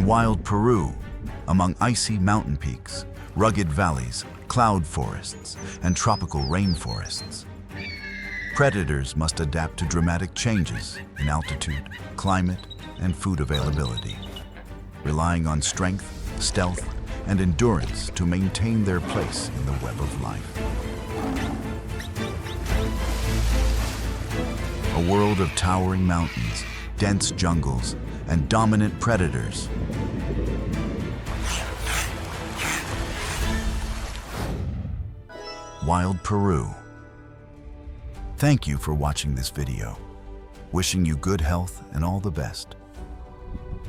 wild Peru, among icy mountain peaks, rugged valleys, cloud forests, and tropical rainforests. Predators must adapt to dramatic changes in altitude, climate, and food availability, relying on strength, stealth, and endurance to maintain their place in the web of life. A world of towering mountains, dense jungles, and dominant predators. Wild Peru. Thank you for watching this video. Wishing you good health and all the best.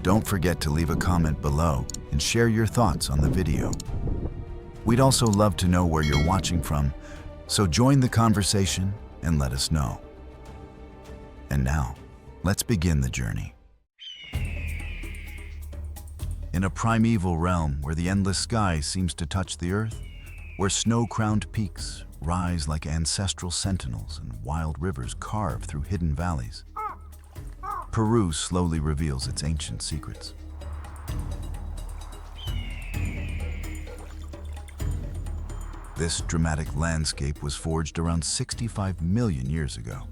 Don't forget to leave a comment below and share your thoughts on the video. We'd also love to know where you're watching from, so join the conversation and let us know. And now, let's begin the journey. In a primeval realm where the endless sky seems to touch the earth, where snow-crowned peaks rise like ancestral sentinels and wild rivers carve through hidden valleys, Peru slowly reveals its ancient secrets. This dramatic landscape was forged around 65 million years ago,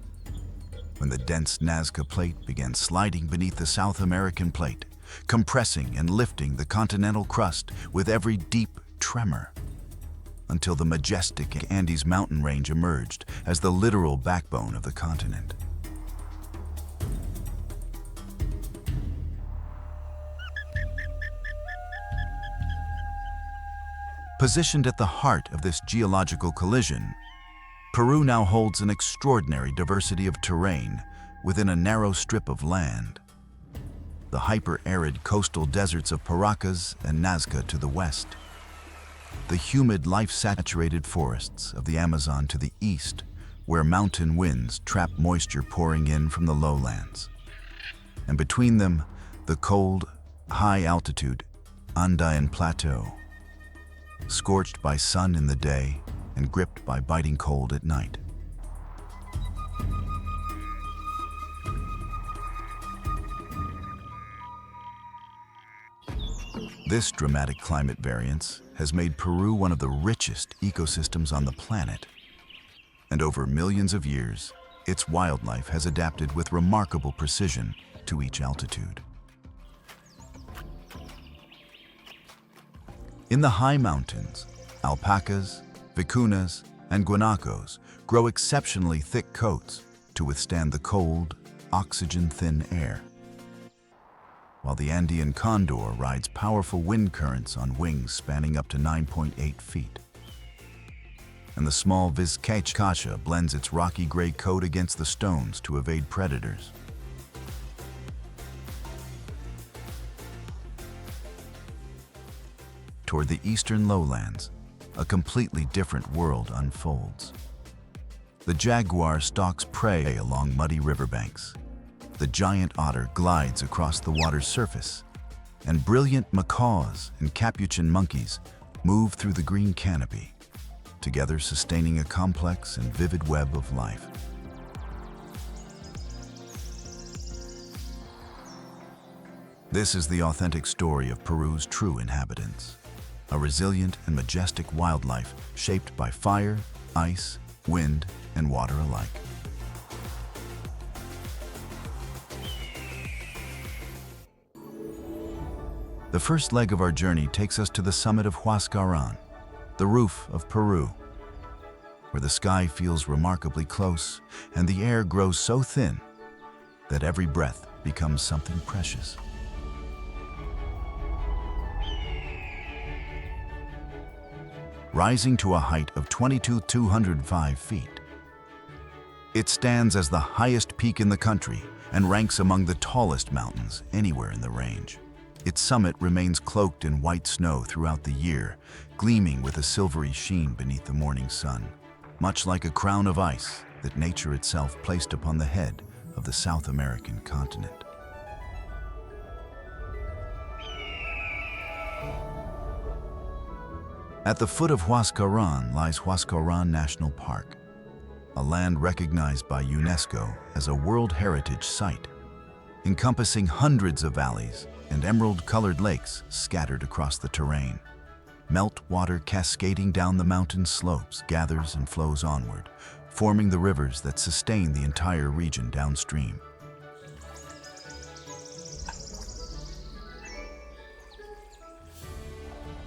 when the dense Nazca Plate began sliding beneath the South American plate, compressing and lifting the continental crust with every deep tremor, until the majestic Andes mountain range emerged as the literal backbone of the continent. Positioned at the heart of this geological collision, Peru now holds an extraordinary diversity of terrain within a narrow strip of land. The hyper-arid coastal deserts of Paracas and Nazca to the west, the humid, life-saturated forests of the Amazon to the east, where mountain winds trap moisture pouring in from the lowlands, and between them, the cold, high-altitude Andean plateau, scorched by sun in the day and gripped by biting cold at night. This dramatic climate variance has made Peru one of the richest ecosystems on the planet. And over millions of years, its wildlife has adapted with remarkable precision to each altitude. In the high mountains, alpacas, vicuñas, and guanacos grow exceptionally thick coats to withstand the cold, oxygen-thin air, while the Andean condor rides powerful wind currents on wings spanning up to 9.8 feet. And the small viscacha blends its rocky gray coat against the stones to evade predators. Toward the eastern lowlands, a completely different world unfolds. The jaguar stalks prey along muddy riverbanks. The giant otter glides across the water's surface, and brilliant macaws and capuchin monkeys move through the green canopy, together sustaining a complex and vivid web of life. This is the authentic story of Peru's true inhabitants, a resilient and majestic wildlife shaped by fire, ice, wind, and water alike. The first leg of our journey takes us to the summit of Huascarán, the roof of Peru, where the sky feels remarkably close and the air grows so thin that every breath becomes something precious. Rising to a height of 22,205 feet, it stands as the highest peak in the country and ranks among the tallest mountains anywhere in the range. Its summit remains cloaked in white snow throughout the year, gleaming with a silvery sheen beneath the morning sun, much like a crown of ice that nature itself placed upon the head of the South American continent. At the foot of Huascarán lies Huascarán National Park, a land recognized by UNESCO as a World Heritage Site. encompassing hundreds of valleys and emerald-colored lakes scattered across the terrain. Meltwater cascading down the mountain slopes gathers and flows onward, forming the rivers that sustain the entire region downstream.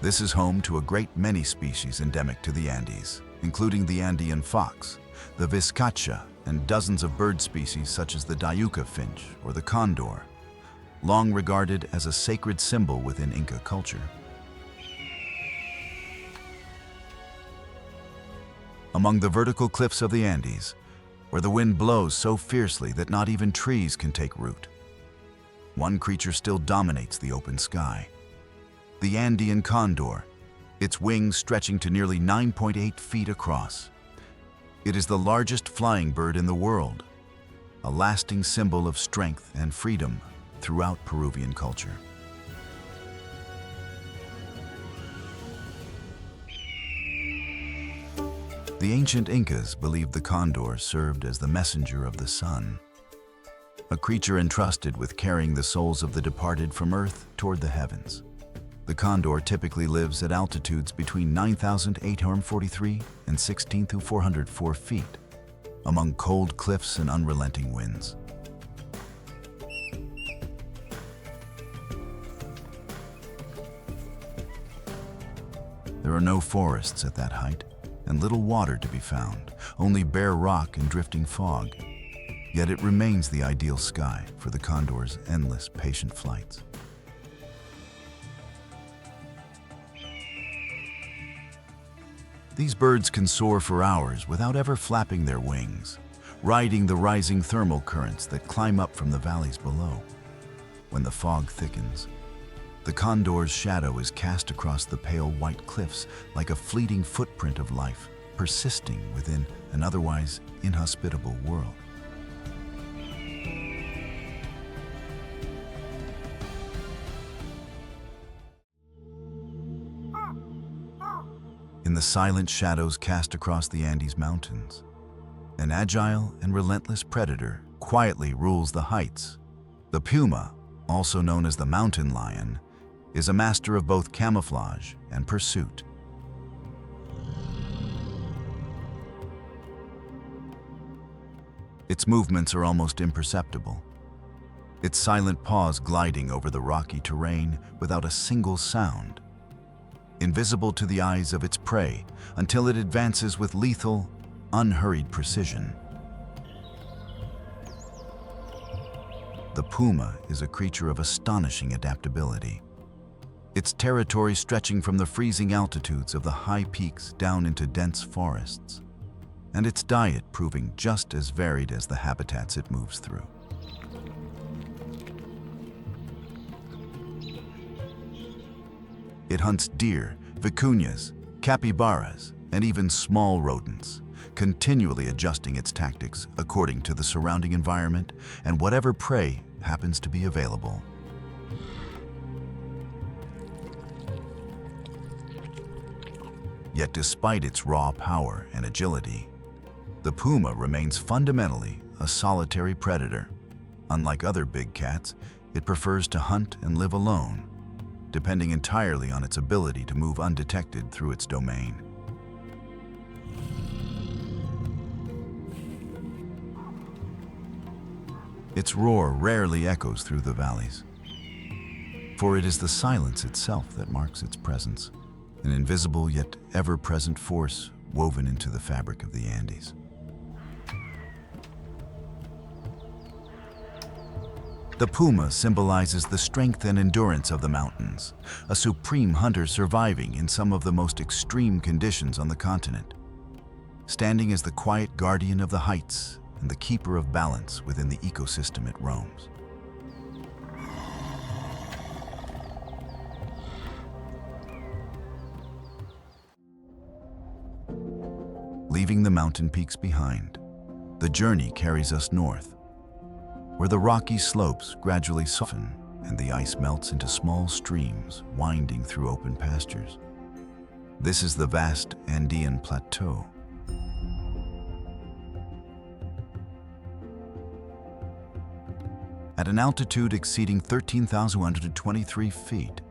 This is home to a great many species endemic to the Andes, including the Andean fox, the viscacha, and dozens of bird species such as the diuca finch or the condor, long regarded as a sacred symbol within Inca culture. Among the vertical cliffs of the Andes, where the wind blows so fiercely that not even trees can take root, one creature still dominates the open sky. The Andean condor, its wings stretching to nearly 9.8 feet across. It is the largest flying bird in the world, a lasting symbol of strength and freedom throughout Peruvian culture. The ancient Incas believed the condor served as the messenger of the sun, a creature entrusted with carrying the souls of the departed from Earth toward the heavens. The condor typically lives at altitudes between 9,843 and 16,404 feet, among cold cliffs and unrelenting winds. There are no forests at that height, and little water to be found, only bare rock and drifting fog. Yet it remains the ideal sky for the condor's endless, patient flights. These birds can soar for hours without ever flapping their wings, riding the rising thermal currents that climb up from the valleys below. When the fog thickens, the condor's shadow is cast across the pale white cliffs like a fleeting footprint of life, persisting within an otherwise inhospitable world. In the silent shadows cast across the Andes Mountains, an agile and relentless predator quietly rules the heights. The puma, also known as the mountain lion, is a master of both camouflage and pursuit. Its movements are almost imperceptible, its silent paws gliding over the rocky terrain without a single sound, invisible to the eyes of its prey until it advances with lethal, unhurried precision. The puma is a creature of astonishing adaptability, its territory stretching from the freezing altitudes of the high peaks down into dense forests, and its diet proving just as varied as the habitats it moves through. It hunts deer, vicuñas, capybaras, and even small rodents, continually adjusting its tactics according to the surrounding environment and whatever prey happens to be available. Yet despite its raw power and agility, the puma remains fundamentally a solitary predator. Unlike other big cats, it prefers to hunt and live alone, depending entirely on its ability to move undetected through its domain. Its roar rarely echoes through the valleys, for it is the silence itself that marks its presence, an invisible yet ever-present force woven into the fabric of the Andes. The puma symbolizes the strength and endurance of the mountains, a supreme hunter surviving in some of the most extreme conditions on the continent, standing as the quiet guardian of the heights and the keeper of balance within the ecosystem it roams. Leaving the mountain peaks behind, the journey carries us north, where the rocky slopes gradually soften and the ice melts into small streams winding through open pastures. This is the vast Andean plateau. at an altitude exceeding 13,123 feet.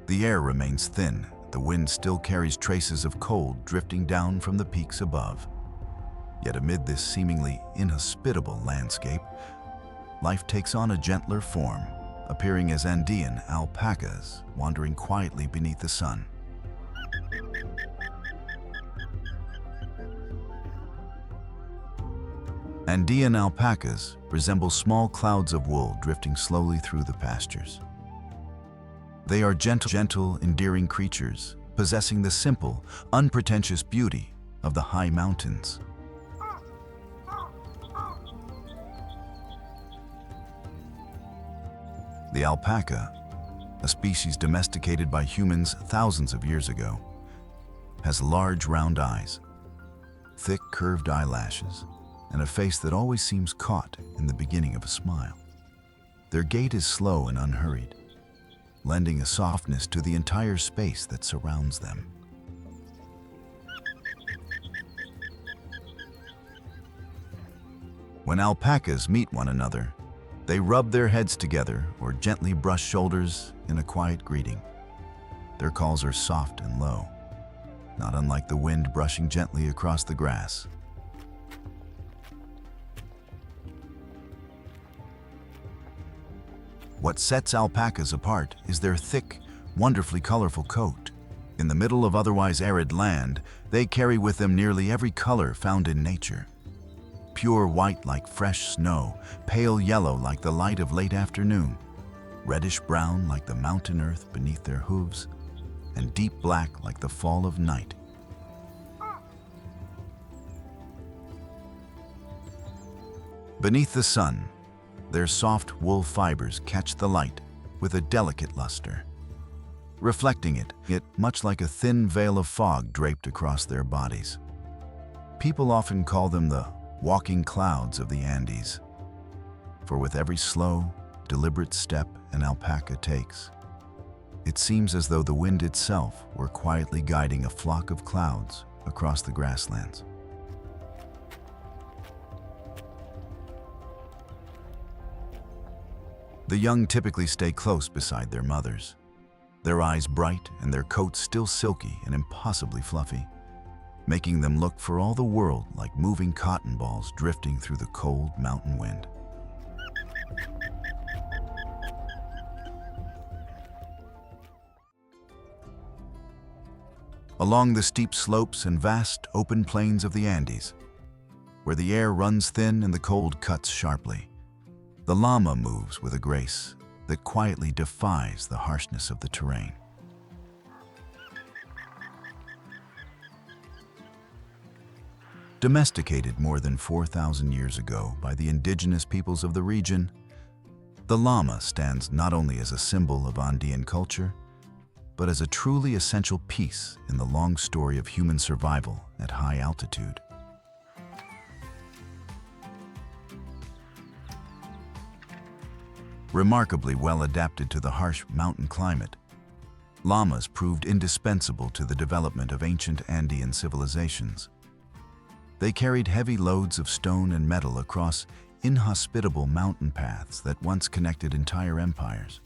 The air remains thin, the wind still carries traces of cold drifting down from the peaks above. Yet amid this seemingly inhospitable landscape, life takes on a gentler form, appearing as Andean alpacas wandering quietly beneath the sun. Andean alpacas resemble small clouds of wool drifting slowly through the pastures. They are gentle, endearing creatures, possessing the simple, unpretentious beauty of the high mountains. The alpaca, a species domesticated by humans thousands of years ago, has large round eyes, thick curved eyelashes, and a face that always seems caught in the beginning of a smile. Their gait is slow and unhurried, lending a softness to the entire space that surrounds them. When alpacas meet one another, they rub their heads together or gently brush shoulders in a quiet greeting. Their calls are soft and low, not unlike the wind brushing gently across the grass. What sets alpacas apart is their thick, wonderfully colorful coat. In the middle of otherwise arid land, they carry with them nearly every color found in nature. Pure white like fresh snow, pale yellow like the light of late afternoon, reddish brown like the mountain earth beneath their hooves, and deep black like the fall of night. Beneath the sun, their soft wool fibers catch the light with a delicate luster, reflecting it much like a thin veil of fog draped across their bodies. People often call them the walking clouds of the Andes, for with every slow, deliberate step an alpaca takes, it seems as though the wind itself were quietly guiding a flock of clouds across the grasslands. The young typically stay close beside their mothers, their eyes bright and their coats still silky and impossibly fluffy, making them look for all the world like moving cotton balls drifting through the cold mountain wind. Along the steep slopes and vast open plains of the Andes, where the air runs thin and the cold cuts sharply, the llama moves with a grace that quietly defies the harshness of the terrain. Domesticated more than 4,000 years ago by the indigenous peoples of the region, the llama stands not only as a symbol of Andean culture, but as a truly essential piece in the long story of human survival at high altitude. Remarkably well adapted to the harsh mountain climate, llamas proved indispensable to the development of ancient Andean civilizations. They carried heavy loads of stone and metal across inhospitable mountain paths that once connected entire empires.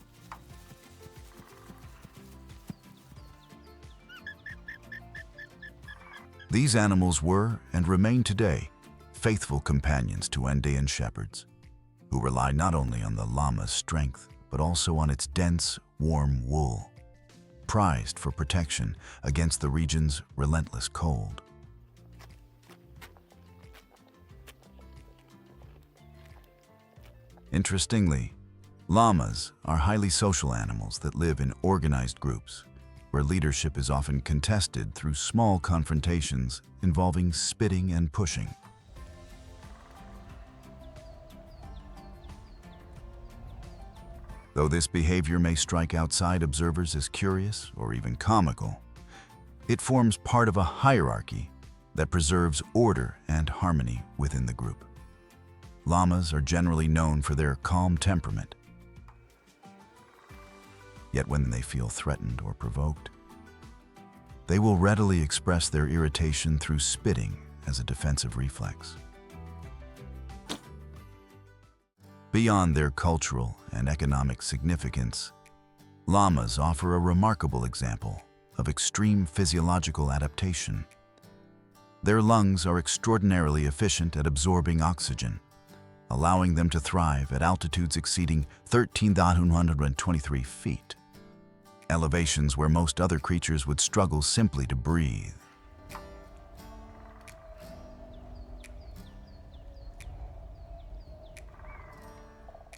These animals were, and remain today, faithful companions to Andean shepherds, who rely not only on the llama's strength, but also on its dense, warm wool, prized for protection against the region's relentless cold. Interestingly, llamas are highly social animals that live in organized groups, where leadership is often contested through small confrontations involving spitting and pushing. Though this behavior may strike outside observers as curious or even comical, it forms part of a hierarchy that preserves order and harmony within the group. Llamas are generally known for their calm temperament. Yet when they feel threatened or provoked, they will readily express their irritation through spitting as a defensive reflex. Beyond their cultural and economic significance, llamas offer a remarkable example of extreme physiological adaptation. Their lungs are extraordinarily efficient at absorbing oxygen, allowing them to thrive at altitudes exceeding 13,123 feet, elevations where most other creatures would struggle simply to breathe.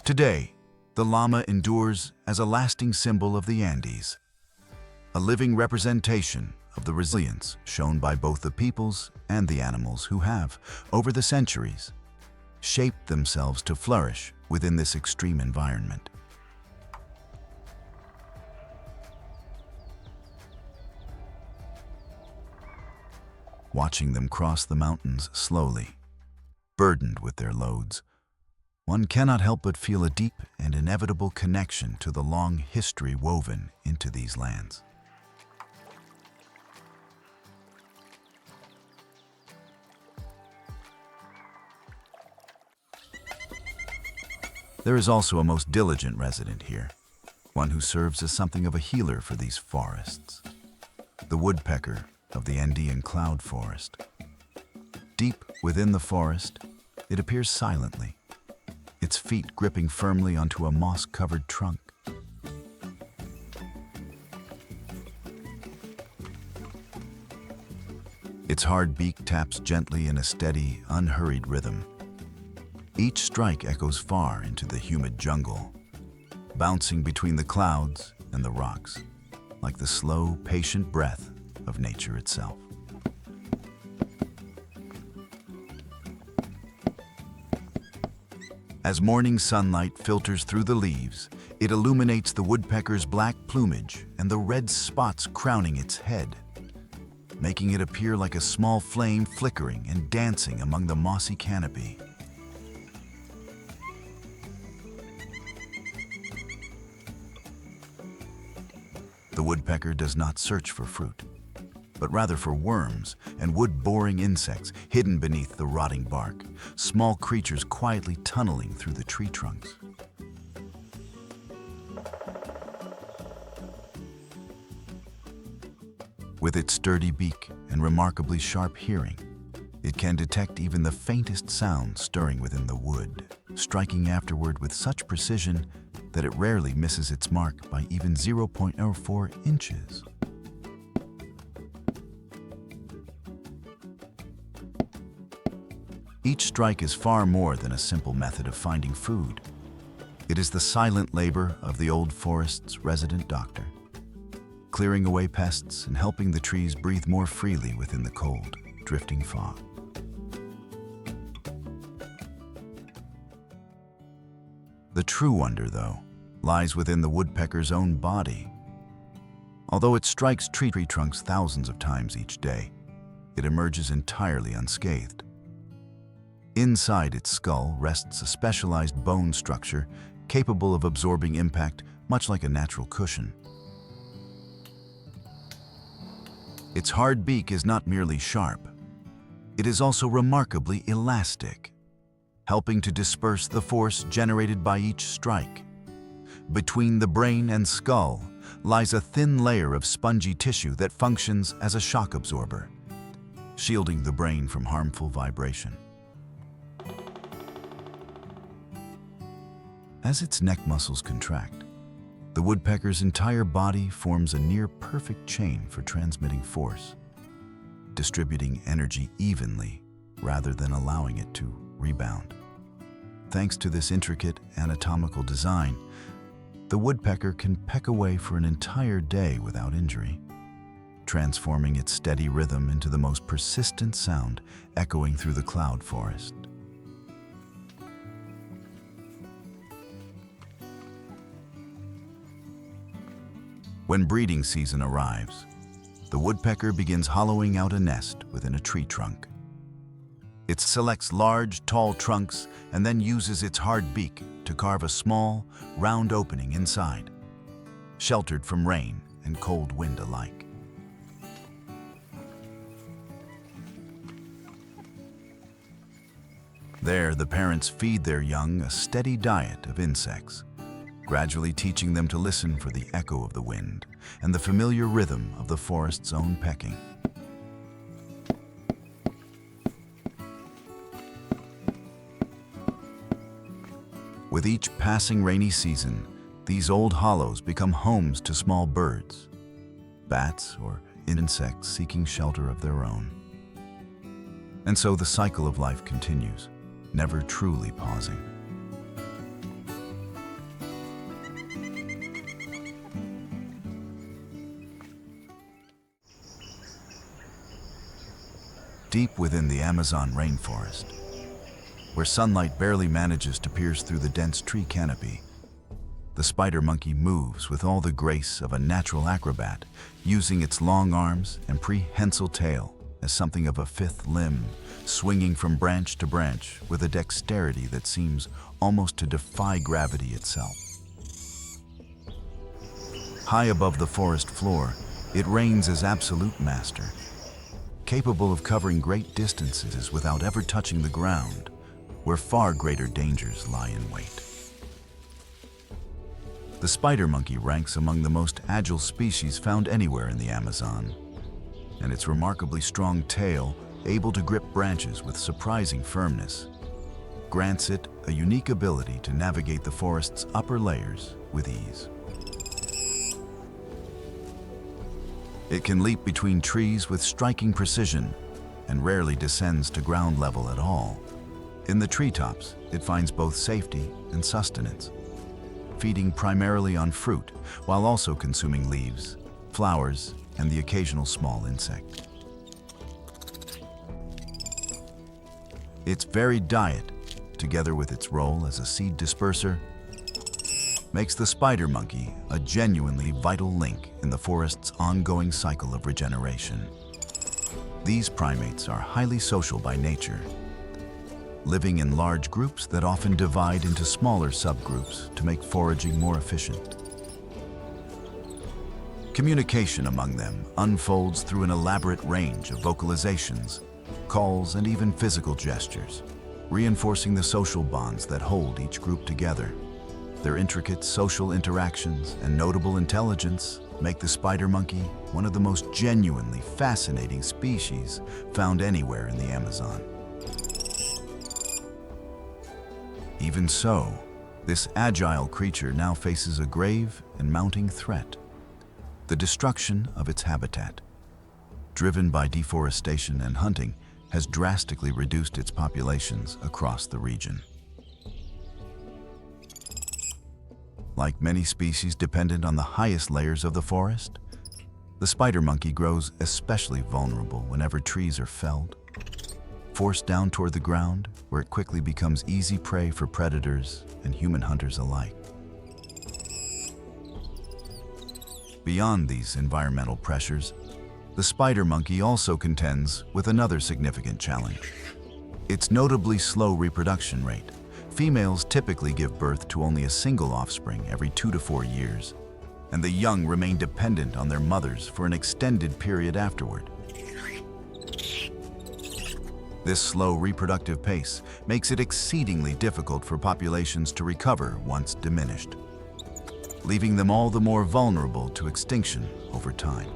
Today, the llama endures as a lasting symbol of the Andes, a living representation of the resilience shown by both the peoples and the animals who have, over the centuries, shaped themselves to flourish within this extreme environment. Watching them cross the mountains slowly, burdened with their loads, one cannot help but feel a deep and inevitable connection to the long history woven into these lands. There is also a most diligent resident here, one who serves as something of a healer for these forests. The woodpecker of the Andean cloud forest. Deep within the forest, it appears silently, its feet gripping firmly onto a moss-covered trunk. Its hard beak taps gently in a steady, unhurried rhythm. Each strike echoes far into the humid jungle, bouncing between the clouds and the rocks, like the slow, patient breath of nature itself. As morning sunlight filters through the leaves, it illuminates the woodpecker's black plumage and the red spots crowning its head, making it appear like a small flame flickering and dancing among the mossy canopy. The woodpecker does not search for fruit, but rather for worms and wood-boring insects hidden beneath the rotting bark, small creatures quietly tunneling through the tree trunks. With its sturdy beak and remarkably sharp hearing, it can detect even the faintest sound stirring within the wood, striking afterward with such precision that it rarely misses its mark by even 0.04 inches. Each strike is far more than a simple method of finding food. It is the silent labor of the old forest's resident doctor, clearing away pests and helping the trees breathe more freely within the cold, drifting fog. The true wonder, though, lies within the woodpecker's own body. Although it strikes tree trunks thousands of times each day, it emerges entirely unscathed. Inside its skull rests a specialized bone structure capable of absorbing impact much like a natural cushion. Its hard beak is not merely sharp, it is also remarkably elastic, helping to disperse the force generated by each strike. Between the brain and skull lies a thin layer of spongy tissue that functions as a shock absorber, shielding the brain from harmful vibration. As its neck muscles contract, the woodpecker's entire body forms a near-perfect chain for transmitting force, distributing energy evenly rather than allowing it to rebound. Thanks to this intricate anatomical design, the woodpecker can peck away for an entire day without injury, transforming its steady rhythm into the most persistent sound echoing through the cloud forest. When breeding season arrives, the woodpecker begins hollowing out a nest within a tree trunk. It selects large, tall trunks and then uses its hard beak to carve a small, round opening inside, sheltered from rain and cold wind alike. There, the parents feed their young a steady diet of insects, gradually teaching them to listen for the echo of the wind and the familiar rhythm of the forest's own pecking. With each passing rainy season, these old hollows become homes to small birds, bats, or insects seeking shelter of their own. And so the cycle of life continues, never truly pausing. Deep within the Amazon rainforest, where sunlight barely manages to pierce through the dense tree canopy, the spider monkey moves with all the grace of a natural acrobat, using its long arms and prehensile tail as something of a fifth limb, swinging from branch to branch with a dexterity that seems almost to defy gravity itself. High above the forest floor, it reigns as absolute master, capable of covering great distances without ever touching the ground, where far greater dangers lie in wait. The spider monkey ranks among the most agile species found anywhere in the Amazon, and its remarkably strong tail, able to grip branches with surprising firmness, grants it a unique ability to navigate the forest's upper layers with ease. It can leap between trees with striking precision and rarely descends to ground level at all. In the treetops, it finds both safety and sustenance, feeding primarily on fruit while also consuming leaves, flowers, and the occasional small insect. Its varied diet, together with its role as a seed disperser, makes the spider monkey a genuinely vital link in the forest's ongoing cycle of regeneration. These primates are highly social by nature, living in large groups that often divide into smaller subgroups to make foraging more efficient. Communication among them unfolds through an elaborate range of vocalizations, calls, and even physical gestures, reinforcing the social bonds that hold each group together. Their intricate social interactions and notable intelligence make the spider monkey one of the most genuinely fascinating species found anywhere in the Amazon. Even so, this agile creature now faces a grave and mounting threat: the destruction of its habitat. Driven by deforestation and hunting, has drastically reduced its populations across the region. Like many species dependent on the highest layers of the forest, the spider monkey grows especially vulnerable whenever trees are felled, forced down toward the ground, where it quickly becomes easy prey for predators and human hunters alike. Beyond these environmental pressures, the spider monkey also contends with another significant challenge: its notably slow reproduction rate. Females typically give birth to only a single offspring every 2 to 4 years, and the young remain dependent on their mothers for an extended period afterward. This slow reproductive pace makes it exceedingly difficult for populations to recover once diminished, leaving them all the more vulnerable to extinction over time.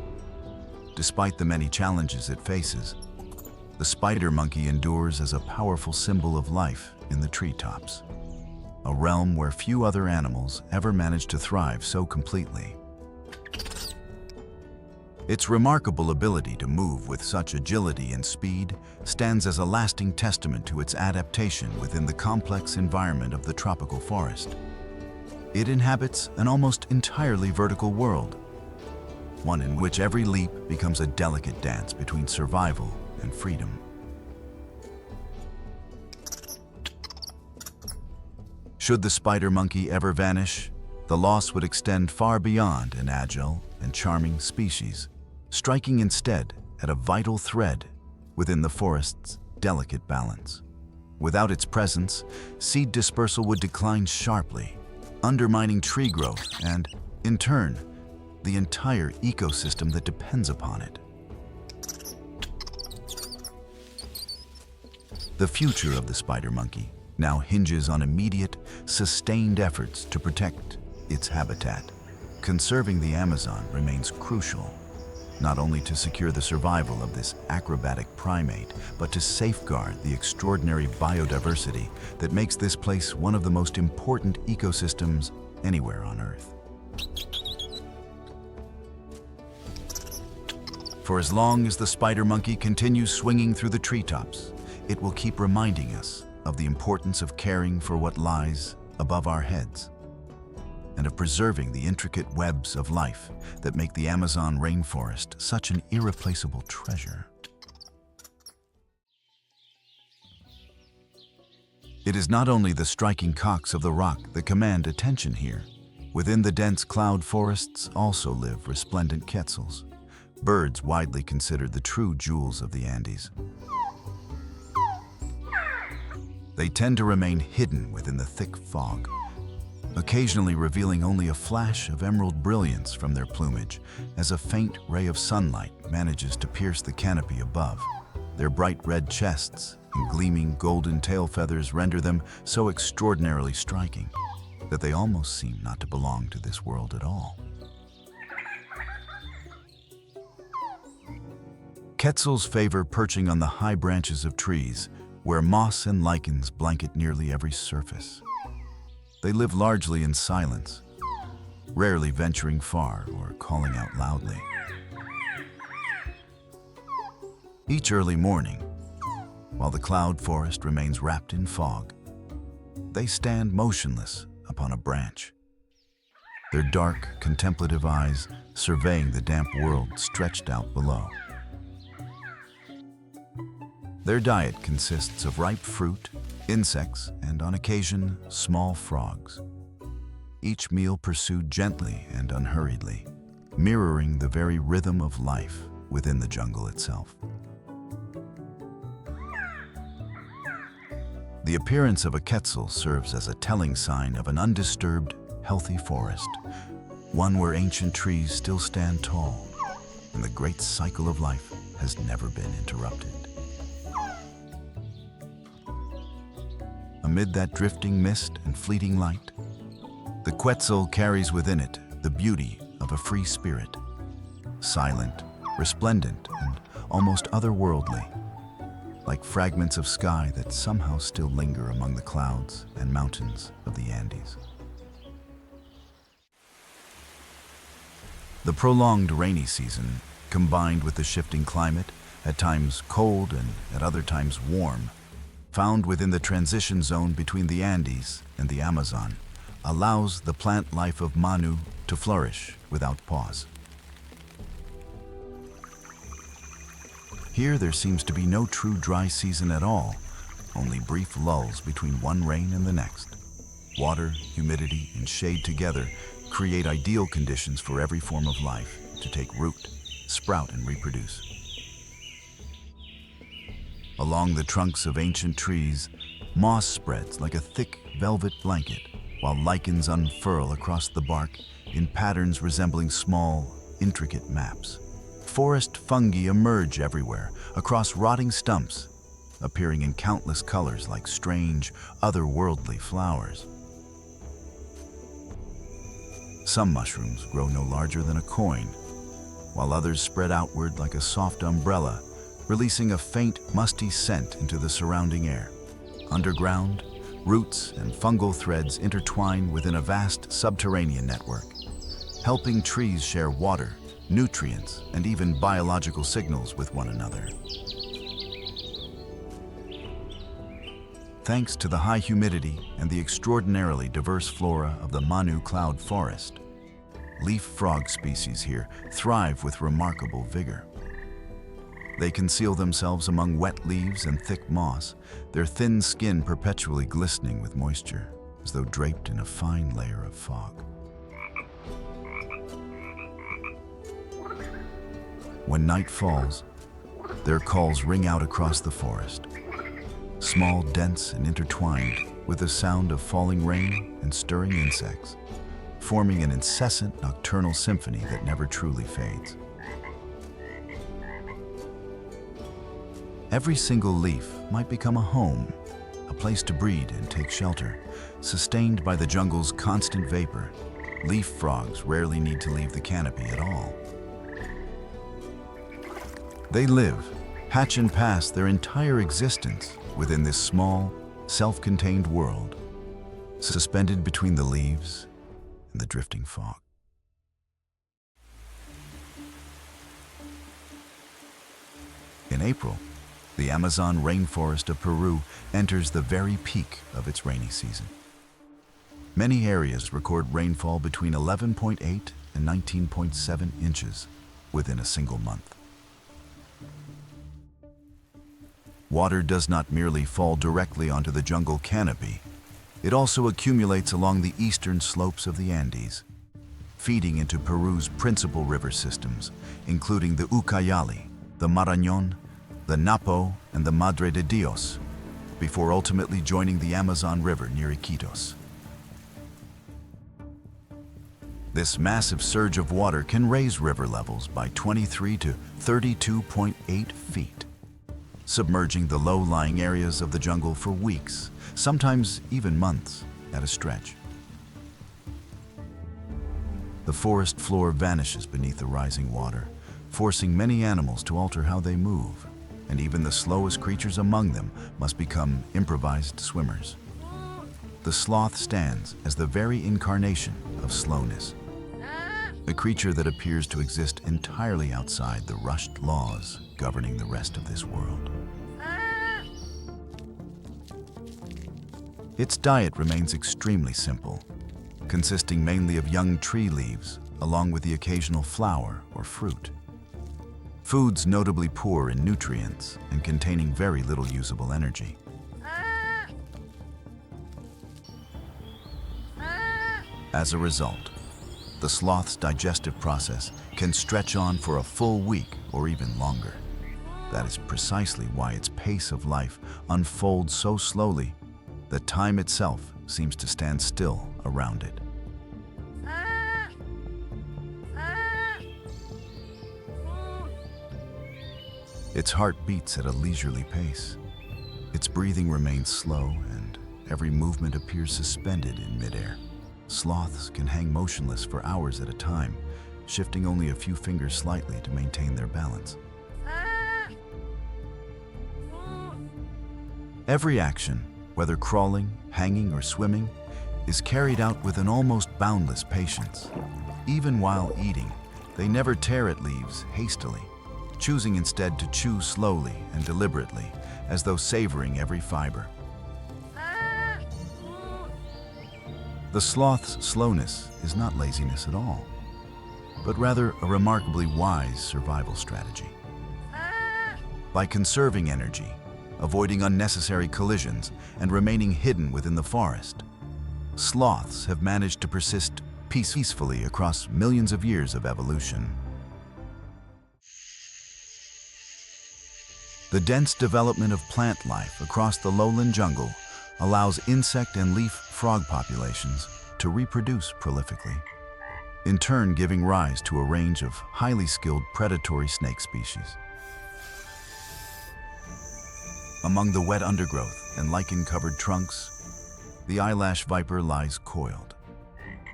Despite the many challenges it faces, the spider monkey endures as a powerful symbol of life in the treetops, a realm where few other animals ever manage to thrive so completely. Its remarkable ability to move with such agility and speed stands as a lasting testament to its adaptation within the complex environment of the tropical forest. It inhabits an almost entirely vertical world, one in which every leap becomes a delicate dance between survival and freedom. Should the spider monkey ever vanish, the loss would extend far beyond an agile and charming species, striking instead at a vital thread within the forest's delicate balance. Without its presence, seed dispersal would decline sharply, undermining tree growth and, in turn, the entire ecosystem that depends upon it. The future of the spider monkey now hinges on immediate, sustained efforts to protect its habitat. Conserving the Amazon remains crucial, not only to secure the survival of this acrobatic primate, but to safeguard the extraordinary biodiversity that makes this place one of the most important ecosystems anywhere on Earth. For as long as the spider monkey continues swinging through the treetops, it will keep reminding us of the importance of caring for what lies above our heads, and of preserving the intricate webs of life that make the Amazon rainforest such an irreplaceable treasure. It is not only the striking cocks of the rock that command attention here. Within the dense cloud forests also live resplendent quetzals, birds widely considered the true jewels of the Andes. They tend to remain hidden within the thick fog, occasionally revealing only a flash of emerald brilliance from their plumage as a faint ray of sunlight manages to pierce the canopy above. Their bright red chests and gleaming golden tail feathers render them so extraordinarily striking that they almost seem not to belong to this world at all. Quetzals favor perching on the high branches of trees, where moss and lichens blanket nearly every surface. They live largely in silence, rarely venturing far or calling out loudly. Each early morning, while the cloud forest remains wrapped in fog, they stand motionless upon a branch, their dark, contemplative eyes surveying the damp world stretched out below. Their diet consists of ripe fruit, insects, and on occasion, small frogs. Each meal pursued gently and unhurriedly, mirroring the very rhythm of life within the jungle itself. The appearance of a quetzal serves as a telling sign of an undisturbed, healthy forest, one where ancient trees still stand tall, and the great cycle of life has never been interrupted. Amid that drifting mist and fleeting light, the quetzal carries within it the beauty of a free spirit, silent, resplendent, and almost otherworldly, like fragments of sky that somehow still linger among the clouds and mountains of the Andes. The prolonged rainy season, combined with the shifting climate, at times cold and at other times warm, found within the transition zone between the Andes and the Amazon, allows the plant life of Manu to flourish without pause. Here there seems to be no true dry season at all, only brief lulls between one rain and the next. Water, humidity, and shade together create ideal conditions for every form of life to take root, sprout, and reproduce. Along the trunks of ancient trees, moss spreads like a thick velvet blanket, while lichens unfurl across the bark in patterns resembling small, intricate maps. Forest fungi emerge everywhere, across rotting stumps, appearing in countless colors like strange, otherworldly flowers. Some mushrooms grow no larger than a coin, while others spread outward like a soft umbrella, releasing a faint, musty scent into the surrounding air. Underground, roots and fungal threads intertwine within a vast subterranean network, helping trees share water, nutrients, and even biological signals with one another. Thanks to the high humidity and the extraordinarily diverse flora of the Manu cloud forest, leaf frog species here thrive with remarkable vigor. They conceal themselves among wet leaves and thick moss, their thin skin perpetually glistening with moisture, as though draped in a fine layer of fog. When night falls, their calls ring out across the forest, small, dense, and intertwined with the sound of falling rain and stirring insects, forming an incessant nocturnal symphony that never truly fades. Every single leaf might become a home, a place to breed and take shelter. Sustained by the jungle's constant vapor, leaf frogs rarely need to leave the canopy at all. They live, hatch and pass their entire existence within this small, self-contained world, suspended between the leaves and the drifting fog. In April, the Amazon rainforest of Peru enters the very peak of its rainy season. Many areas record rainfall between 11.8 and 19.7 inches within a single month. Water does not merely fall directly onto the jungle canopy, it also accumulates along the eastern slopes of the Andes, feeding into Peru's principal river systems, including the Ucayali, the Marañón, the Napo, and the Madre de Dios, before ultimately joining the Amazon River near Iquitos. This massive surge of water can raise river levels by 23 to 32.8 feet, submerging the low-lying areas of the jungle for weeks, sometimes even months at a stretch. The forest floor vanishes beneath the rising water, forcing many animals to alter how they move, and even the slowest creatures among them must become improvised swimmers. The sloth stands as the very incarnation of slowness, a creature that appears to exist entirely outside the rushed laws governing the rest of this world. Its diet remains extremely simple, consisting mainly of young tree leaves, along with the occasional flower or fruit. Foods notably poor in nutrients and containing very little usable energy. As a result, the sloth's digestive process can stretch on for a full week or even longer. That is precisely why its pace of life unfolds so slowly that time itself seems to stand still around it. Its heart beats at a leisurely pace. Its breathing remains slow, and every movement appears suspended in midair. Sloths can hang motionless for hours at a time, shifting only a few fingers slightly to maintain their balance. Every action, whether crawling, hanging, or swimming, is carried out with an almost boundless patience. Even while eating, they never tear at leaves hastily, choosing instead to chew slowly and deliberately, as though savoring every fiber. The sloth's slowness is not laziness at all, but rather a remarkably wise survival strategy. By conserving energy, avoiding unnecessary collisions, and remaining hidden within the forest, sloths have managed to persist peacefully across millions of years of evolution. The dense development of plant life across the lowland jungle allows insect and leaf frog populations to reproduce prolifically, in turn giving rise to a range of highly skilled predatory snake species. Among the wet undergrowth and lichen-covered trunks, the eyelash viper lies coiled,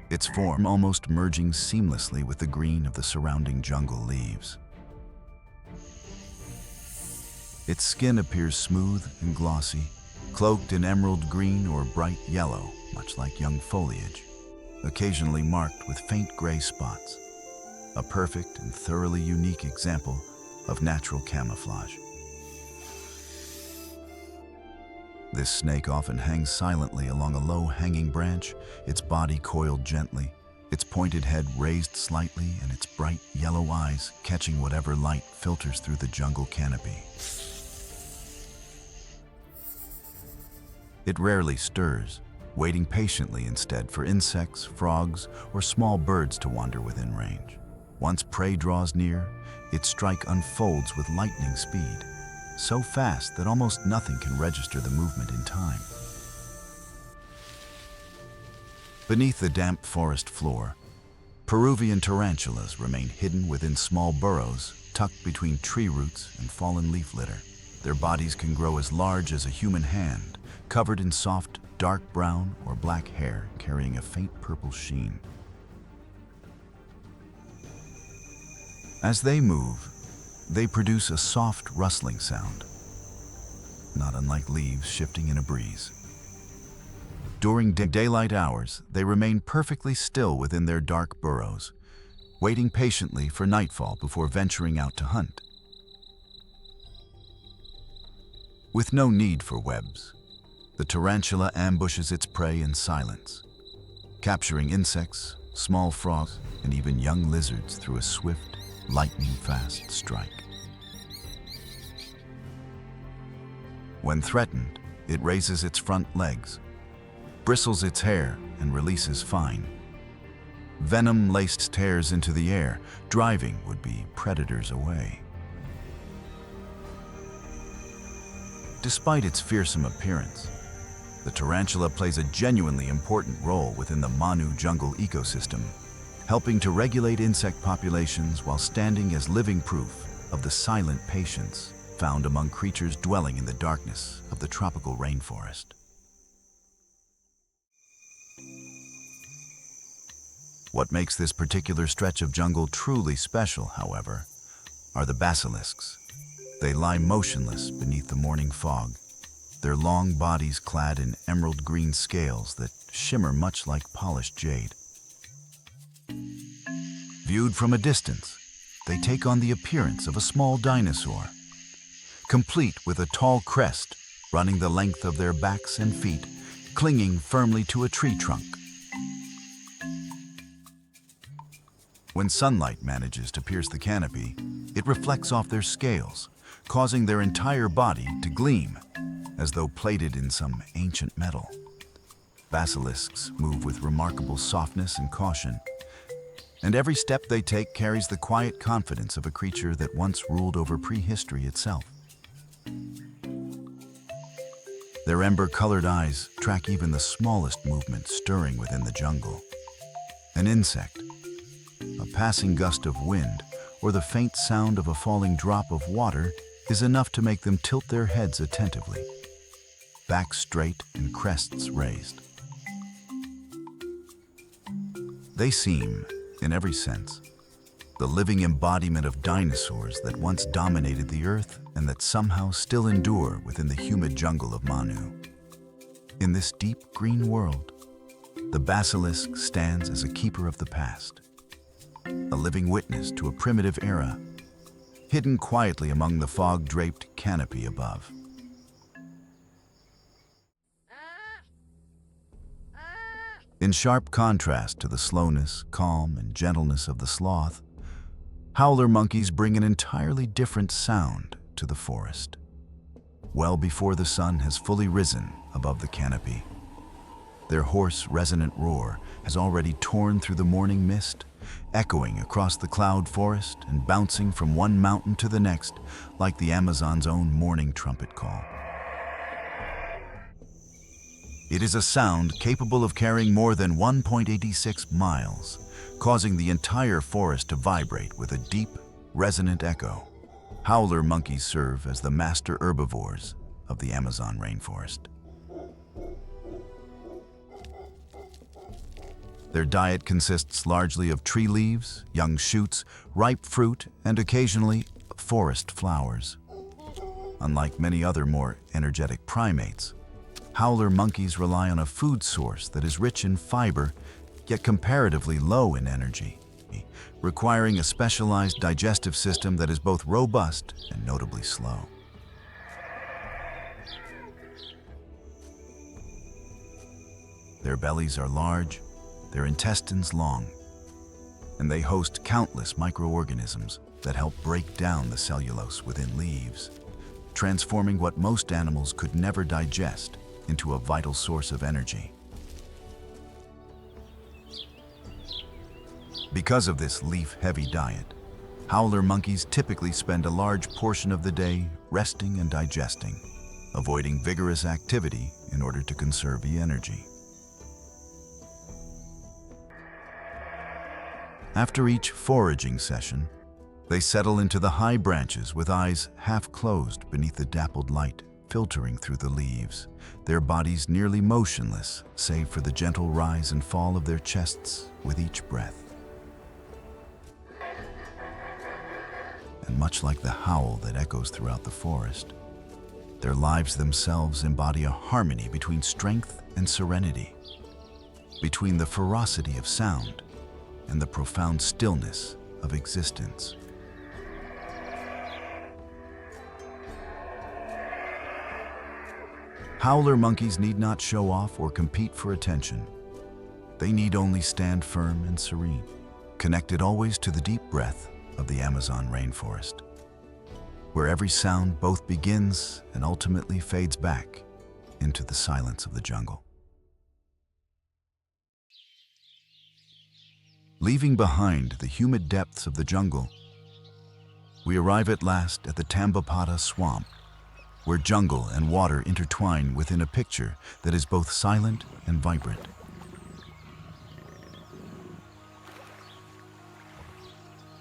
its form almost merging seamlessly with the green of the surrounding jungle leaves. Its skin appears smooth and glossy, cloaked in emerald green or bright yellow, much like young foliage, occasionally marked with faint gray spots, a perfect and thoroughly unique example of natural camouflage. This snake often hangs silently along a low-hanging branch, its body coiled gently, its pointed head raised slightly, and its bright yellow eyes catching whatever light filters through the jungle canopy. It rarely stirs, waiting patiently instead for insects, frogs, or small birds to wander within range. Once prey draws near, its strike unfolds with lightning speed, so fast that almost nothing can register the movement in time. Beneath the damp forest floor, Peruvian tarantulas remain hidden within small burrows tucked between tree roots and fallen leaf litter. Their bodies can grow as large as a human hand, covered in soft, dark brown or black hair carrying a faint purple sheen. As they move, they produce a soft rustling sound, not unlike leaves shifting in a breeze. During daylight hours, they remain perfectly still within their dark burrows, waiting patiently for nightfall before venturing out to hunt. With no need for webs, the tarantula ambushes its prey in silence, capturing insects, small frogs, and even young lizards through a swift, lightning-fast strike. When threatened, it raises its front legs, bristles its hair, and releases fine, venom-laced tears into the air, driving would-be predators away. Despite its fearsome appearance, the tarantula plays a genuinely important role within the Manu jungle ecosystem, helping to regulate insect populations while standing as living proof of the silent patience found among creatures dwelling in the darkness of the tropical rainforest. What makes this particular stretch of jungle truly special, however, are the basilisks. They lie motionless beneath the morning fog, their long bodies clad in emerald green scales that shimmer much like polished jade. Viewed from a distance, they take on the appearance of a small dinosaur, complete with a tall crest running the length of their backs and feet, clinging firmly to a tree trunk. When sunlight manages to pierce the canopy, it reflects off their scales, causing their entire body to gleam, as though plated in some ancient metal. Basilisks move with remarkable softness and caution, and every step they take carries the quiet confidence of a creature that once ruled over prehistory itself. Their ember-colored eyes track even the smallest movement stirring within the jungle. An insect, a passing gust of wind, or the faint sound of a falling drop of water is enough to make them tilt their heads attentively, backs straight and crests raised. They seem, in every sense, the living embodiment of dinosaurs that once dominated the earth and that somehow still endure within the humid jungle of Manu. In this deep green world, the basilisk stands as a keeper of the past, a living witness to a primitive era, hidden quietly among the fog-draped canopy above. In sharp contrast to the slowness, calm, and gentleness of the sloth, howler monkeys bring an entirely different sound to the forest. Well before the sun has fully risen above the canopy, their hoarse, resonant roar has already torn through the morning mist, echoing across the cloud forest and bouncing from one mountain to the next like the Amazon's own morning trumpet call. It is a sound capable of carrying more than 1.86 miles, causing the entire forest to vibrate with a deep, resonant echo. Howler monkeys serve as the master herbivores of the Amazon rainforest. Their diet consists largely of tree leaves, young shoots, ripe fruit, and occasionally forest flowers. Unlike many other more energetic primates, howler monkeys rely on a food source that is rich in fiber, yet comparatively low in energy, requiring a specialized digestive system that is both robust and notably slow. Their bellies are large, their intestines long, and they host countless microorganisms that help break down the cellulose within leaves, transforming what most animals could never digest into a vital source of energy. Because of this leaf-heavy diet, howler monkeys typically spend a large portion of the day resting and digesting, avoiding vigorous activity in order to conserve the energy. After each foraging session, They settle into the high branches with eyes half closed beneath the dappled light filtering through the leaves, their bodies nearly motionless save for the gentle rise and fall of their chests with each breath. And much like the howl that echoes throughout the forest, their lives themselves embody a harmony between strength and serenity, between the ferocity of sound and the profound stillness of existence. Howler monkeys need not show off or compete for attention. They need only stand firm and serene, connected always to the deep breath of the Amazon rainforest, where every sound both begins and ultimately fades back into the silence of the jungle. Leaving behind the humid depths of the jungle, we arrive at last at the Tambopata swamp, where jungle and water intertwine within a picture that is both silent and vibrant.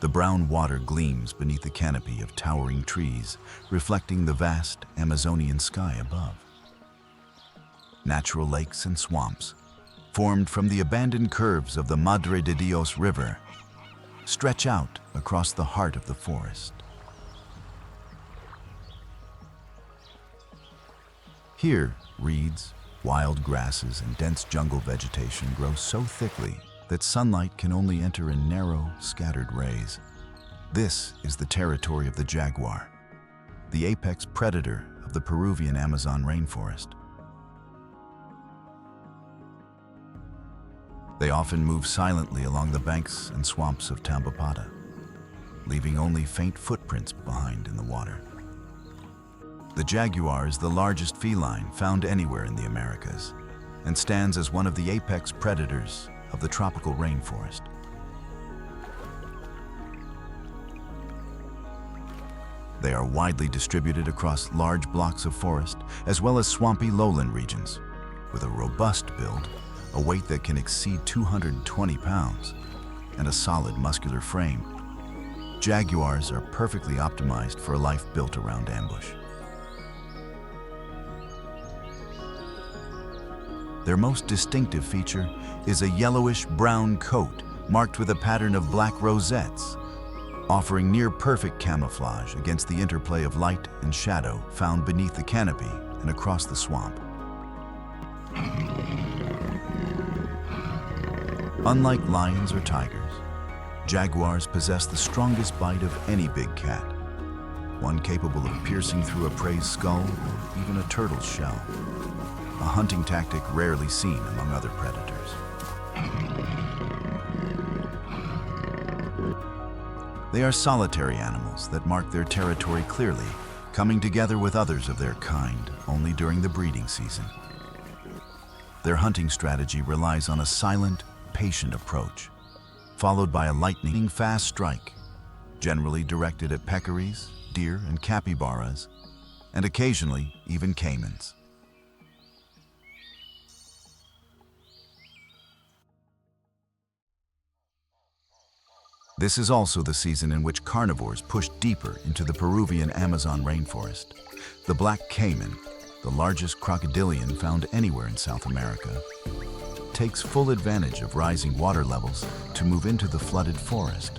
The brown water gleams beneath the canopy of towering trees, reflecting the vast Amazonian sky above. Natural lakes and swamps, formed from the abandoned curves of the Madre de Dios River, stretch out across the heart of the forest. Here, reeds, wild grasses, and dense jungle vegetation grow so thickly that sunlight can only enter in narrow, scattered rays. This is the territory of the jaguar, the apex predator of the Peruvian Amazon rainforest. They often move silently along the banks and swamps of Tambopata, leaving only faint footprints behind in the water. The jaguar is the largest feline found anywhere in the Americas and stands as one of the apex predators of the tropical rainforest. They are widely distributed across large blocks of forest as well as swampy lowland regions. With a robust build, a weight that can exceed 220 pounds, and a solid muscular frame, jaguars are perfectly optimized for a life built around ambush. Their most distinctive feature is a yellowish-brown coat marked with a pattern of black rosettes, offering near-perfect camouflage against the interplay of light and shadow found beneath the canopy and across the swamp. Unlike lions or tigers, jaguars possess the strongest bite of any big cat, one capable of piercing through a prey's skull or even a turtle's shell, a hunting tactic rarely seen among other predators. They are solitary animals that mark their territory clearly, coming together with others of their kind only during the breeding season. Their hunting strategy relies on a silent, patient approach, followed by a lightning-fast strike, generally directed at peccaries, deer, and capybaras, and occasionally even caimans. This is also the season in which carnivores push deeper into the Peruvian Amazon rainforest. The black caiman, the largest crocodilian found anywhere in South America, takes full advantage of rising water levels to move into the flooded forest.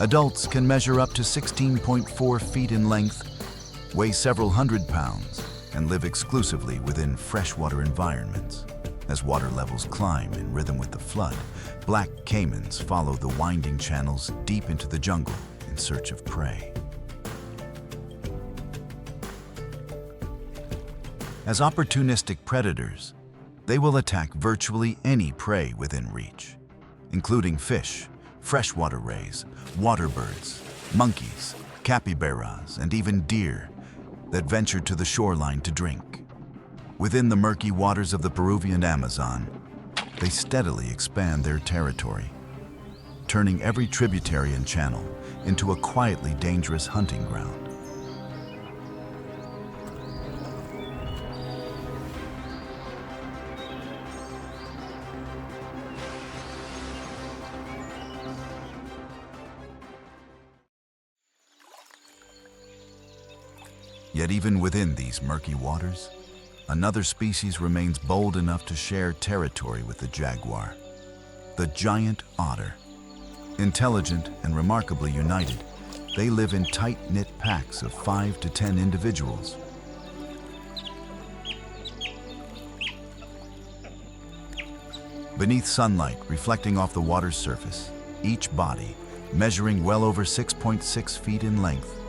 Adults can measure up to 16.4 feet in length, weigh several hundred pounds, and live exclusively within freshwater environments. As water levels climb in rhythm with the flood, black caimans follow the winding channels deep into the jungle in search of prey. As opportunistic predators, they will attack virtually any prey within reach, including fish, freshwater rays, water birds, monkeys, capybaras, and even deer that venture to the shoreline to drink. Within the murky waters of the Peruvian Amazon, they steadily expand their territory, turning every tributary and channel into a quietly dangerous hunting ground. Yet even within these murky waters, another species remains bold enough to share territory with the jaguar, the giant otter. Intelligent and remarkably united, they live in tight-knit packs of 5 to 10 individuals. Beneath sunlight reflecting off the water's surface, each body, measuring well over 6.6 feet in length,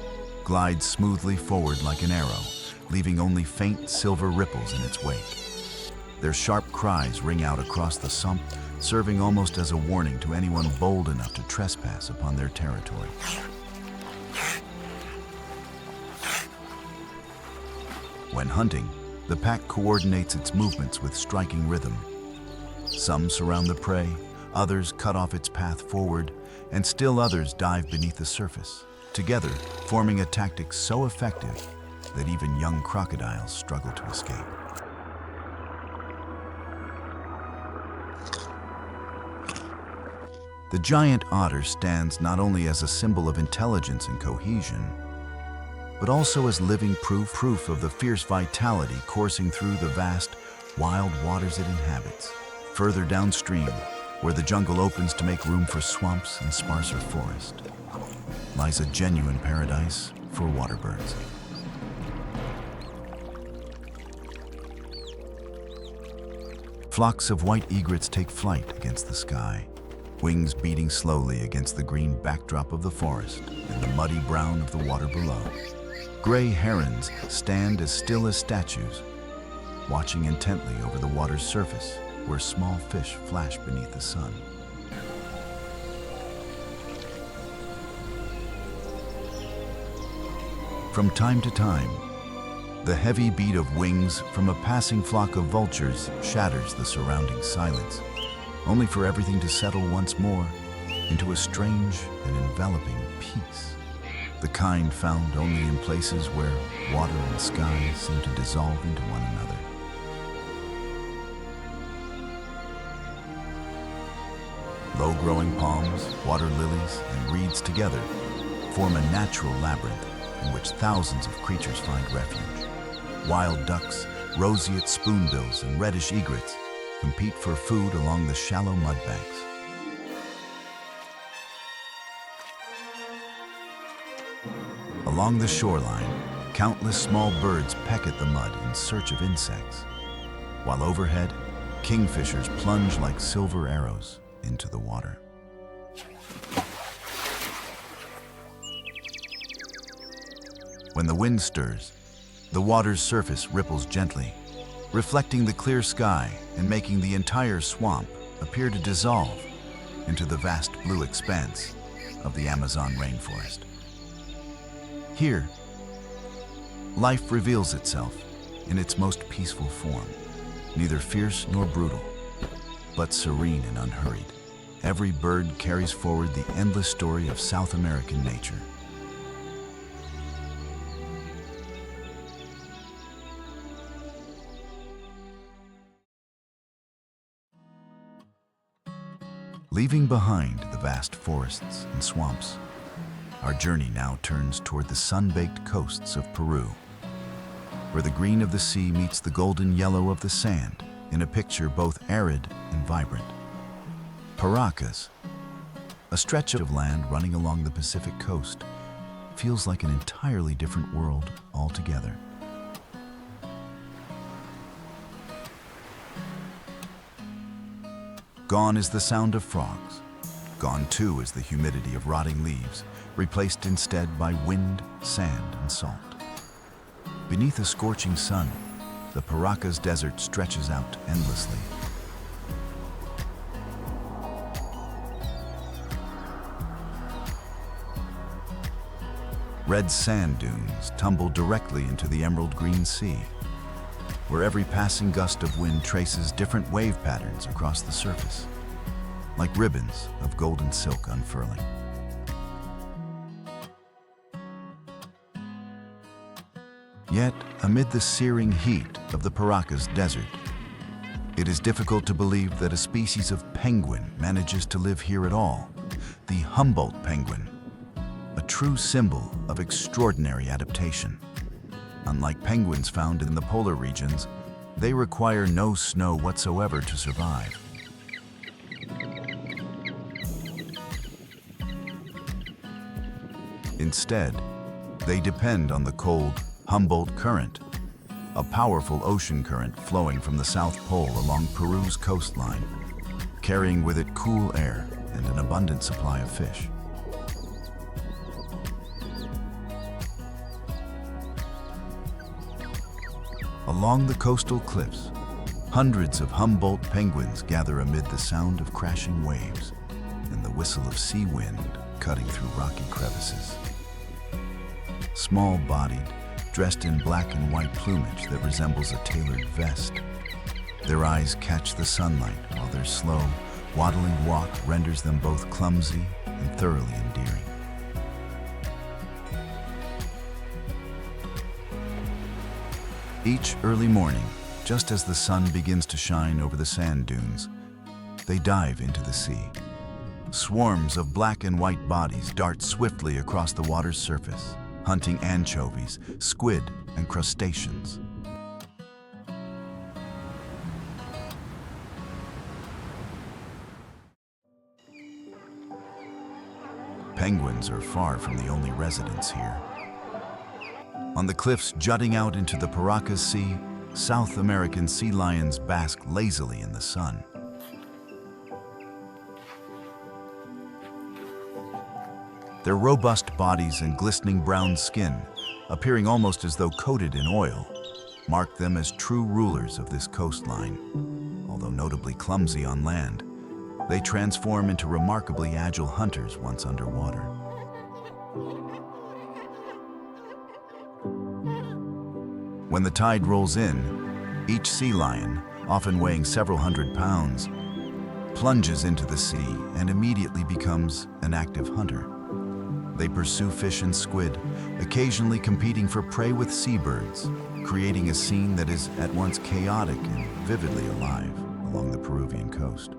glides smoothly forward like an arrow, leaving only faint silver ripples in its wake. Their sharp cries ring out across the sump, serving almost as a warning to anyone bold enough to trespass upon their territory. When hunting, the pack coordinates its movements with striking rhythm. Some surround the prey, others cut off its path forward, and still others dive beneath the surface, together forming a tactic so effective that even young crocodiles struggle to escape. The giant otter stands not only as a symbol of intelligence and cohesion, but also as living proof of the fierce vitality coursing through the vast, wild waters it inhabits. Further downstream, where the jungle opens to make room for swamps and sparser forest, lies a genuine paradise for water birds. Flocks of white egrets take flight against the sky, wings beating slowly against the green backdrop of the forest and the muddy brown of the water below. Gray herons stand as still as statues, watching intently over the water's surface where small fish flash beneath the sun. From time to time, the heavy beat of wings from a passing flock of vultures shatters the surrounding silence, only for everything to settle once more into a strange and enveloping peace, the kind found only in places where water and sky seem to dissolve into one another. Low-growing palms, water lilies, and reeds together form a natural labyrinth in which thousands of creatures find refuge. Wild ducks, roseate spoonbills, and reddish egrets compete for food along the shallow mudbanks. Along the shoreline, countless small birds peck at the mud in search of insects, while overhead, kingfishers plunge like silver arrows into the water. When the wind stirs, the water's surface ripples gently, reflecting the clear sky and making the entire swamp appear to dissolve into the vast blue expanse of the Amazon rainforest. Here, life reveals itself in its most peaceful form, neither fierce nor brutal, but serene and unhurried. Every bird carries forward the endless story of South American nature. Leaving behind the vast forests and swamps, our journey now turns toward the sun-baked coasts of Peru, where the green of the sea meets the golden yellow of the sand in a picture both arid and vibrant. Paracas, a stretch of land running along the Pacific coast, feels like an entirely different world altogether. Gone is the sound of frogs. Gone too is the humidity of rotting leaves, replaced instead by wind, sand, and salt. Beneath a scorching sun, the Paracas Desert stretches out endlessly. Red sand dunes tumble directly into the emerald green sea, where every passing gust of wind traces different wave patterns across the surface, like ribbons of golden silk unfurling. Yet, amid the searing heat of the Paracas Desert, it is difficult to believe that a species of penguin manages to live here at all, the Humboldt penguin, a true symbol of extraordinary adaptation. Unlike penguins found in the polar regions, they require no snow whatsoever to survive. Instead, they depend on the cold Humboldt Current, a powerful ocean current flowing from the South Pole along Peru's coastline, carrying with it cool air and an abundant supply of fish. Along the coastal cliffs, hundreds of Humboldt penguins gather amid the sound of crashing waves and the whistle of sea wind cutting through rocky crevices. Small-bodied, dressed in black and white plumage that resembles a tailored vest, their eyes catch the sunlight while their slow, waddling walk renders them both clumsy and thoroughly endearing. Each early morning, just as the sun begins to shine over the sand dunes, they dive into the sea. Swarms of black and white bodies dart swiftly across the water's surface, hunting anchovies, squid, and crustaceans. Penguins are far from the only residents here. On the cliffs jutting out into the Paracas Sea, South American sea lions bask lazily in the sun. Their robust bodies and glistening brown skin, appearing almost as though coated in oil, mark them as true rulers of this coastline. Although notably clumsy on land, they transform into remarkably agile hunters once underwater. When the tide rolls in, each sea lion, often weighing several hundred pounds, plunges into the sea and immediately becomes an active hunter. They pursue fish and squid, occasionally competing for prey with seabirds, creating a scene that is at once chaotic and vividly alive along the Peruvian coast.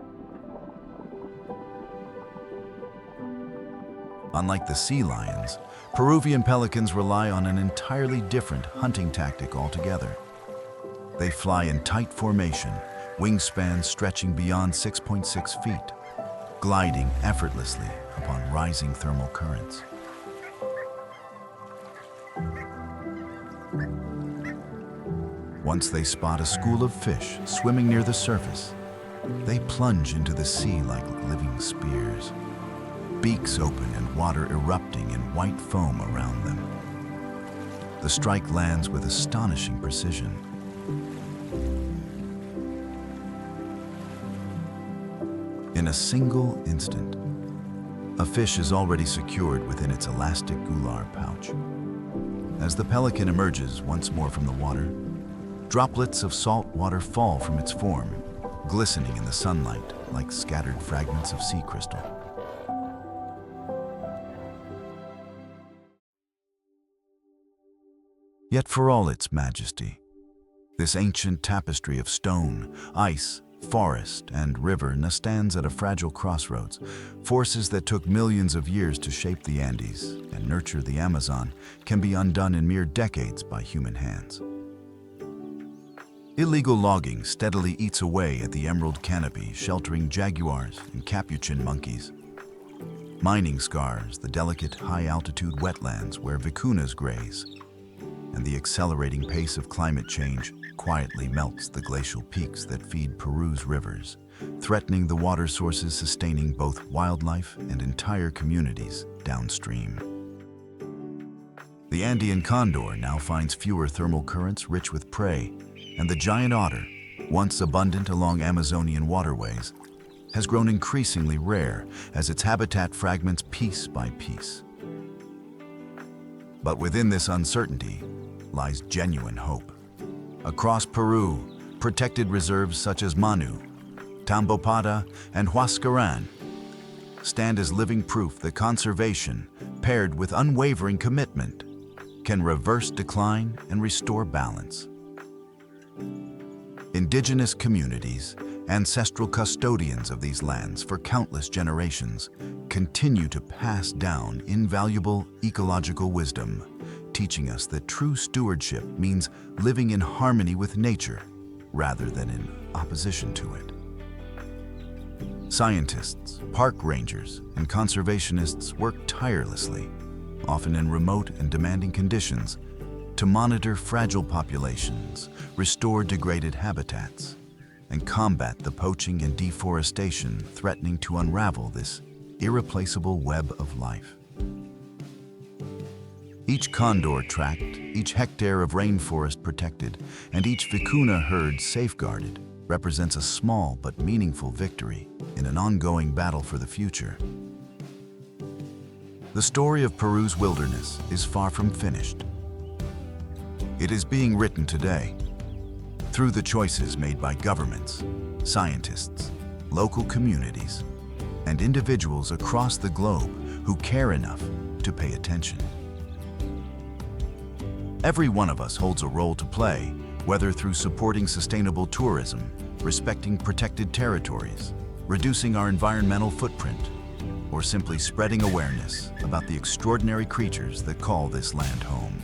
Unlike the sea lions, Peruvian pelicans rely on an entirely different hunting tactic altogether. They fly in tight formation, wingspans stretching beyond 6.6 feet, gliding effortlessly upon rising thermal currents. Once they spot a school of fish swimming near the surface, they plunge into the sea like living spears, beaks open and water erupting in white foam around them. The strike lands with astonishing precision. In a single instant, a fish is already secured within its elastic gular pouch. As the pelican emerges once more from the water, droplets of salt water fall from its form, glistening in the sunlight like scattered fragments of sea crystal. Yet for all its majesty, this ancient tapestry of stone, ice, forest, and river stands at a fragile crossroads. Forces that took millions of years to shape the Andes and nurture the Amazon can be undone in mere decades by human hands. Illegal logging steadily eats away at the emerald canopy sheltering jaguars and capuchin monkeys. Mining scars the delicate high-altitude wetlands where vicuñas graze, and the accelerating pace of climate change quietly melts the glacial peaks that feed Peru's rivers, threatening the water sources sustaining both wildlife and entire communities downstream. The Andean condor now finds fewer thermal currents rich with prey, and the giant otter, once abundant along Amazonian waterways, has grown increasingly rare as its habitat fragments piece by piece. But within this uncertainty lies genuine hope. Across Peru, protected reserves such as Manu, Tambopata, and Huascaran stand as living proof that conservation, paired with unwavering commitment, can reverse decline and restore balance. Indigenous communities, ancestral custodians of these lands for countless generations, continue to pass down invaluable ecological wisdom, teaching us that true stewardship means living in harmony with nature rather than in opposition to it. Scientists, park rangers, and conservationists work tirelessly, often in remote and demanding conditions, to monitor fragile populations, restore degraded habitats, and combat the poaching and deforestation threatening to unravel this irreplaceable web of life. Each condor tracked, each hectare of rainforest protected, and each vicuna herd safeguarded represents a small but meaningful victory in an ongoing battle for the future. The story of Peru's wilderness is far from finished. It is being written today through the choices made by governments, scientists, local communities, and individuals across the globe who care enough to pay attention. Every one of us holds a role to play, whether through supporting sustainable tourism, respecting protected territories, reducing our environmental footprint, or simply spreading awareness about the extraordinary creatures that call this land home.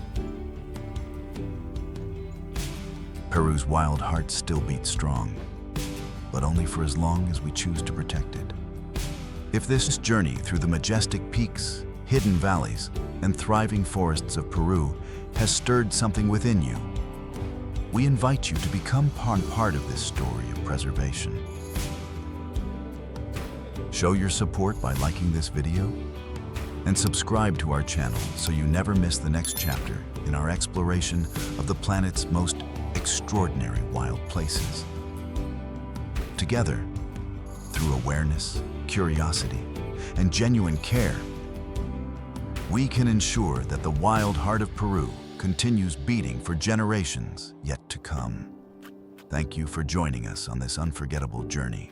Peru's wild heart still beats strong, but only for as long as we choose to protect it. If this journey through the majestic peaks, hidden valleys, and thriving forests of Peru has stirred something within you, we invite you to become part of this story of preservation. Show your support by liking this video and subscribe to our channel so you never miss the next chapter in our exploration of the planet's most extraordinary wild places. Together, through awareness, curiosity, and genuine care, we can ensure that the wild heart of Peru continues beating for generations yet to come. Thank you for joining us on this unforgettable journey.